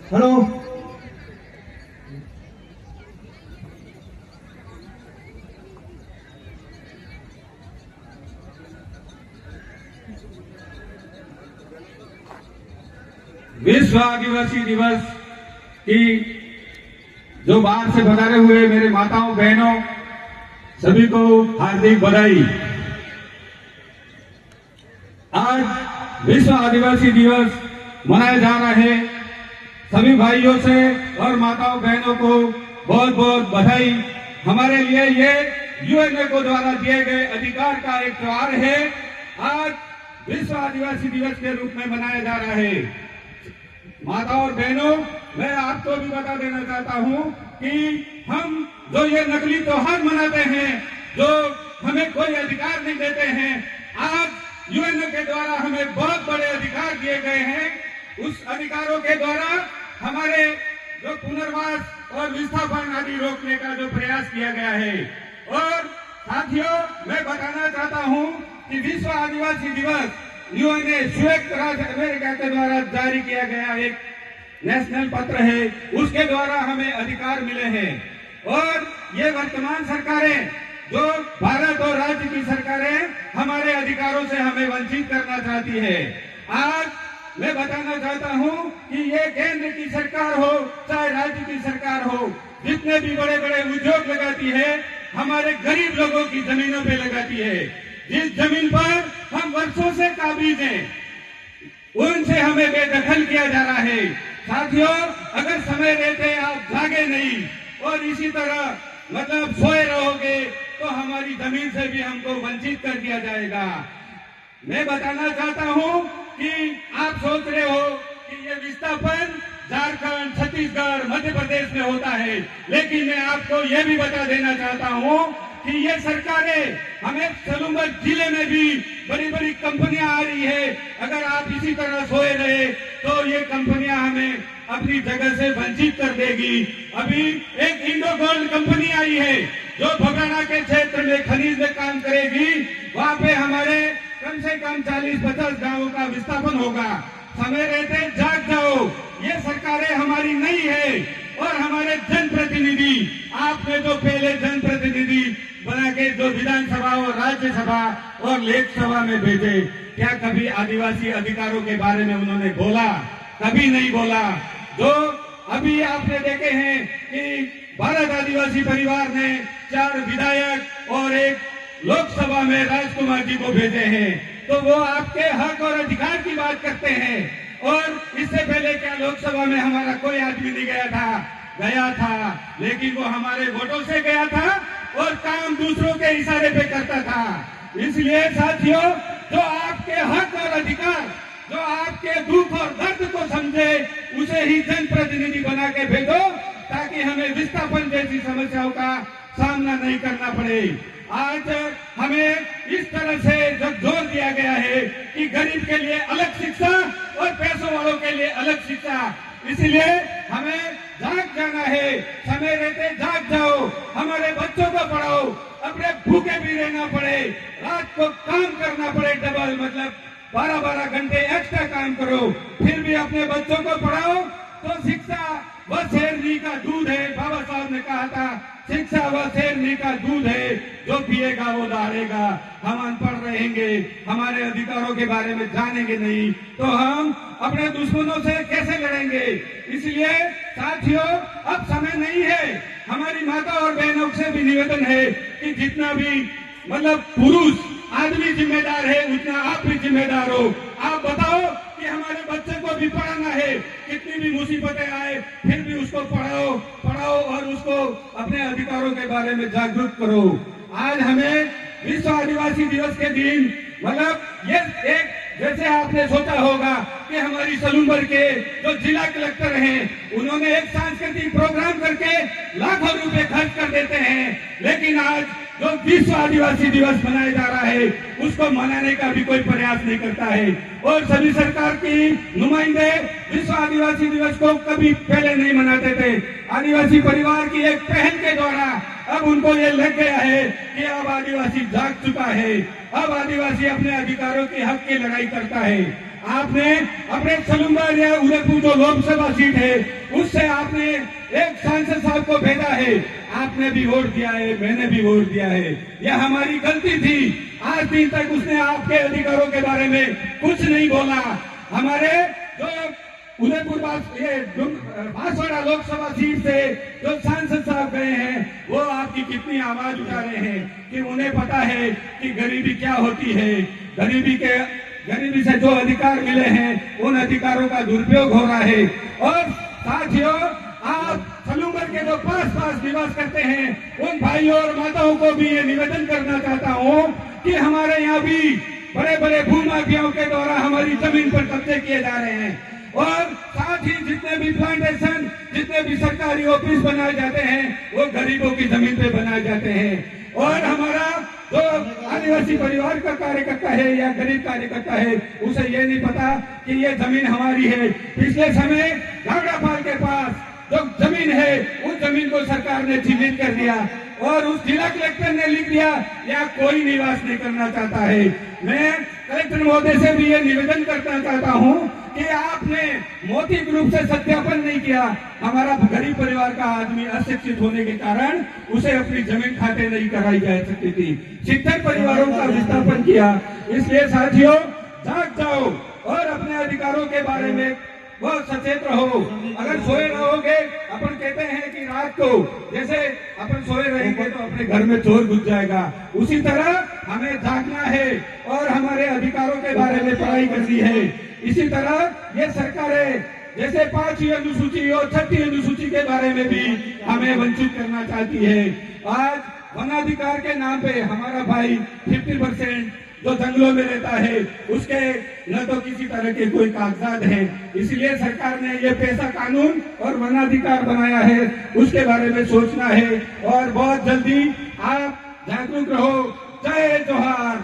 Hello. विश्व आदिवासी दिवस की जो बाहर से पधारे हुए मेरे माताओं बहनों सभी को हार्दिक बधाई। आज विश्व आदिवासी दिवस मनाया जा रहा है। सभी भाइयों से और माताओं बहनों को बहुत बहुत बधाई। हमारे लिए ये यूएनओ द्वारा दिए गए अधिकार का एक त्योहार है। आज विश्व आदिवासी दिवस के रूप में मनाया जा रहा है। माताओं और बहनों, मैं आपको भी बता देना चाहता हूं कि हम जो ये नकली त्योहार मनाते हैं, जो हमें कोई अधिकार नहीं देते हैं, आज यूएनओ के द्वारा हमें बहुत बड़े अधिकार दिए गए हैं। उस अधिकारों के द्वारा हमारे जो पुनर्वास और विस्थापन आदि रोकने का जो प्रयास किया गया है। और साथियों, मैं बताना चाहता हूं कि विश्व आदिवासी दिवस यूएनए संयुक्त राष्ट्र अमेरिका के द्वारा जारी किया गया एक नेशनल पत्र है, उसके द्वारा हमें अधिकार मिले हैं। और ये वर्तमान सरकारें, जो भारत और राज्य की सरकारें, हमारे अधिकारों से हमें वंचित करना चाहती है। आज मैं बताना चाहता हूं कि ये केंद्र की सरकार हो चाहे राज्य की सरकार हो, जितने भी बड़े बड़े उद्योग लगाती है, हमारे गरीब लोगों की जमीनों पे लगाती है। जिस जमीन पर हम वर्षों से काबिज हैं, उनसे हमें बेदखल किया जा रहा है। साथियों, अगर समय रहते आप जागे नहीं और इसी तरह सोए रहोगे तो हमारी जमीन से भी हमको वंचित कर दिया जाएगा। मैं बताना चाहता हूं कि आप सोच रहे हो कि ये विस्थापन झारखंड, छत्तीसगढ़, मध्य प्रदेश में होता है, लेकिन मैं आपको ये भी बता देना चाहता हूं कि ये सरकारें, हमें सलूमर जिले में भी बड़ी बड़ी कंपनियां आ रही है। अगर आप इसी तरह सोए रहे तो ये कंपनियां हमें अपनी जगह से वंचित कर देगी। अभी एक इंडो गोल्ड कंपनी आई है जो भगराना के क्षेत्र में खनिज में काम करेगी। वहां पे हमारे कम से कम 40-50 गांवों का विस्थापन होगा। समय रहते जाग जाओ। ये सरकारें हमारी नहीं है। और हमारे जनप्रतिनिधि, आपने जो पहले जनप्रतिनिधि बना के जो विधानसभा और राज्यसभा और लोकसभा में भेजे, क्या कभी आदिवासी अधिकारों के बारे में उन्होंने बोला? कभी नहीं बोला। जो अभी आपने देखे हैं कि भारत आदिवासी परिवार ने 4 विधायक और एक लोकसभा में राजकुमार जी को भेजे हैं, तो वो आपके हक और अधिकार की बात करते हैं। और इससे पहले क्या लोकसभा में हमारा कोई आदमी नहीं गया था, लेकिन वो हमारे वोटों से गया था और काम दूसरों के इशारे पे करता था। इसलिए साथियों, जो आपके हक और अधिकार, जो आपके दुख और दर्द को समझे, उसे ही जनप्रतिनिधि बना के भेजो, ताकि हमें विस्थापन जैसी समस्याओं का सामना नहीं करना पड़े। आज हमें इस तरह से जब जोर दिया गया है कि गरीब के लिए अलग शिक्षा और पैसों वालों के लिए अलग शिक्षा, इसलिए हमें जाग जाना है। समय रहते जाग जाओ, हमारे बच्चों को पढ़ाओ। अपने भूखे भी रहना पड़े, रात को काम करना पड़े, डबल 12-12 घंटे एक्स्ट्रा काम करो, फिर भी अपने बच्चों को पढ़ाओ। तो शिक्षा वह शेरनी का दूध है। बाबा साहब ने कहा था, शिक्षा वह शेरनी का दूध है, जो पिएगा वो दहाड़ेगा। हम अनपढ़ रहेंगे, हमारे अधिकारों के बारे में जानेंगे नहीं, तो हम अपने दुश्मनों से कैसे लड़ेंगे? इसलिए साथियों, अब समय नहीं है। हमारी माता और बहनों से भी निवेदन है कि जितना भी पुरुष आदमी जिम्मेदार है, उतना आप भी जिम्मेदार हो। आप बताओ कि हमारे बच्चे को भी पढ़ाना है, कितनी भी मुसीबतें आए फिर भी उसको पढ़ाओ और उसको अपने अधिकारों के बारे में जागरूक करो। आज हमें विश्व आदिवासी दिवस के दिन ये एक, जैसे आपने सोचा होगा कि हमारी सलूमर के जो जिला कलेक्टर हैं, उन्होंने एक सांस्कृतिक प्रोग्राम करके लाखों रुपए खर्च कर देते हैं, लेकिन आज जो विश्व आदिवासी दिवस मनाया जा रहा है, उसको मनाने का भी कोई प्रयास नहीं करता है। और सभी सरकार की नुमाइंदे विश्व आदिवासी दिवस को कभी पहले नहीं मनाते थे। आदिवासी परिवार की एक पहल के द्वारा अब उनको ये लग गया है कि अब आदिवासी जाग चुका है, अब आदिवासी अपने अधिकारों के हक की लड़ाई करता है। आपने अपने सलूमर या उदयपुर जो लोकसभा सीट है, उससे आपने एक सांसद साहब को भेजा है। आपने भी वोट दिया है, मैंने भी वोट दिया है, यह हमारी गलती थी। आज दिन तक उसने आपके अधिकारों के बारे में कुछ नहीं बोला। हमारे जो उदयपुर बांसवाड़ा लोकसभा सीट से जो सांसद साहब गए हैं, वो आपकी कितनी आवाज उठा रहे हैं कि उन्हें पता है कि गरीबी क्या होती है। गरीबी से जो अधिकार मिले हैं, उन अधिकारों का दुरुपयोग हो रहा है। और साथियों, आप सलूंगर के जो पास निवास करते हैं, उन भाइयों और माताओं को भी ये निवेदन करना चाहता हूँ कि हमारे यहाँ भी बड़े बड़े भूमाफियाओं के द्वारा हमारी जमीन पर कब्जे किए जा रहे हैं। और साथ ही जितने भी प्लांटेशन, जितने भी सरकारी ऑफिस बनाए जाते हैं, वो गरीबों की जमीन पे बनाए जाते हैं। और हमारा जो आदिवासी परिवार का कार्यकर्ता है या गरीब कार्यकर्ता है, उसे ये नहीं पता कि ये जमीन हमारी है। पिछले समय घाघरापाल के पास जो जमीन है, उस जमीन को सरकार ने चिन्हित कर दिया और उस जिला कलेक्टर ने लिख दिया यहाँ कोई निवास नहीं करना चाहता है। मैं कलेक्टर महोदय से भी ये निवेदन करना चाहता हूँ कि आपने मोती ग्रुप से सत्यापन नहीं किया। हमारा गरीब परिवार का आदमी अशिक्षित होने के कारण उसे अपनी जमीन खाते नहीं कराई जा सकती थी। 70 परिवारों का विस्थापन किया। इसलिए साथियों, जाग जाओ और अपने अधिकारों के बारे में बहुत सचेत रहो। अगर सोए रहोगे, अपन कहते हैं कि रात को जैसे अपन सोए रहेंगे तो अपने घर में चोर घुस जाएगा, उसी तरह हमें जागना है और हमारे अधिकारों के बारे में पढ़ाई करनी है। इसी तरह ये सरकारें जैसे 5वीं अनुसूची और 6वीं अनुसूची के बारे में भी हमें वंचित करना चाहती है। आज वनाधिकार के नाम पे हमारा भाई 50% जो जंगलों में रहता है, उसके न तो किसी तरह के कोई कागजात हैं। इसलिए सरकार ने ये पैसा कानून और वनाधिकार बनाया है, उसके बारे में सोचना है और बहुत जल्दी आप जागरूक रहो। जय जोहार।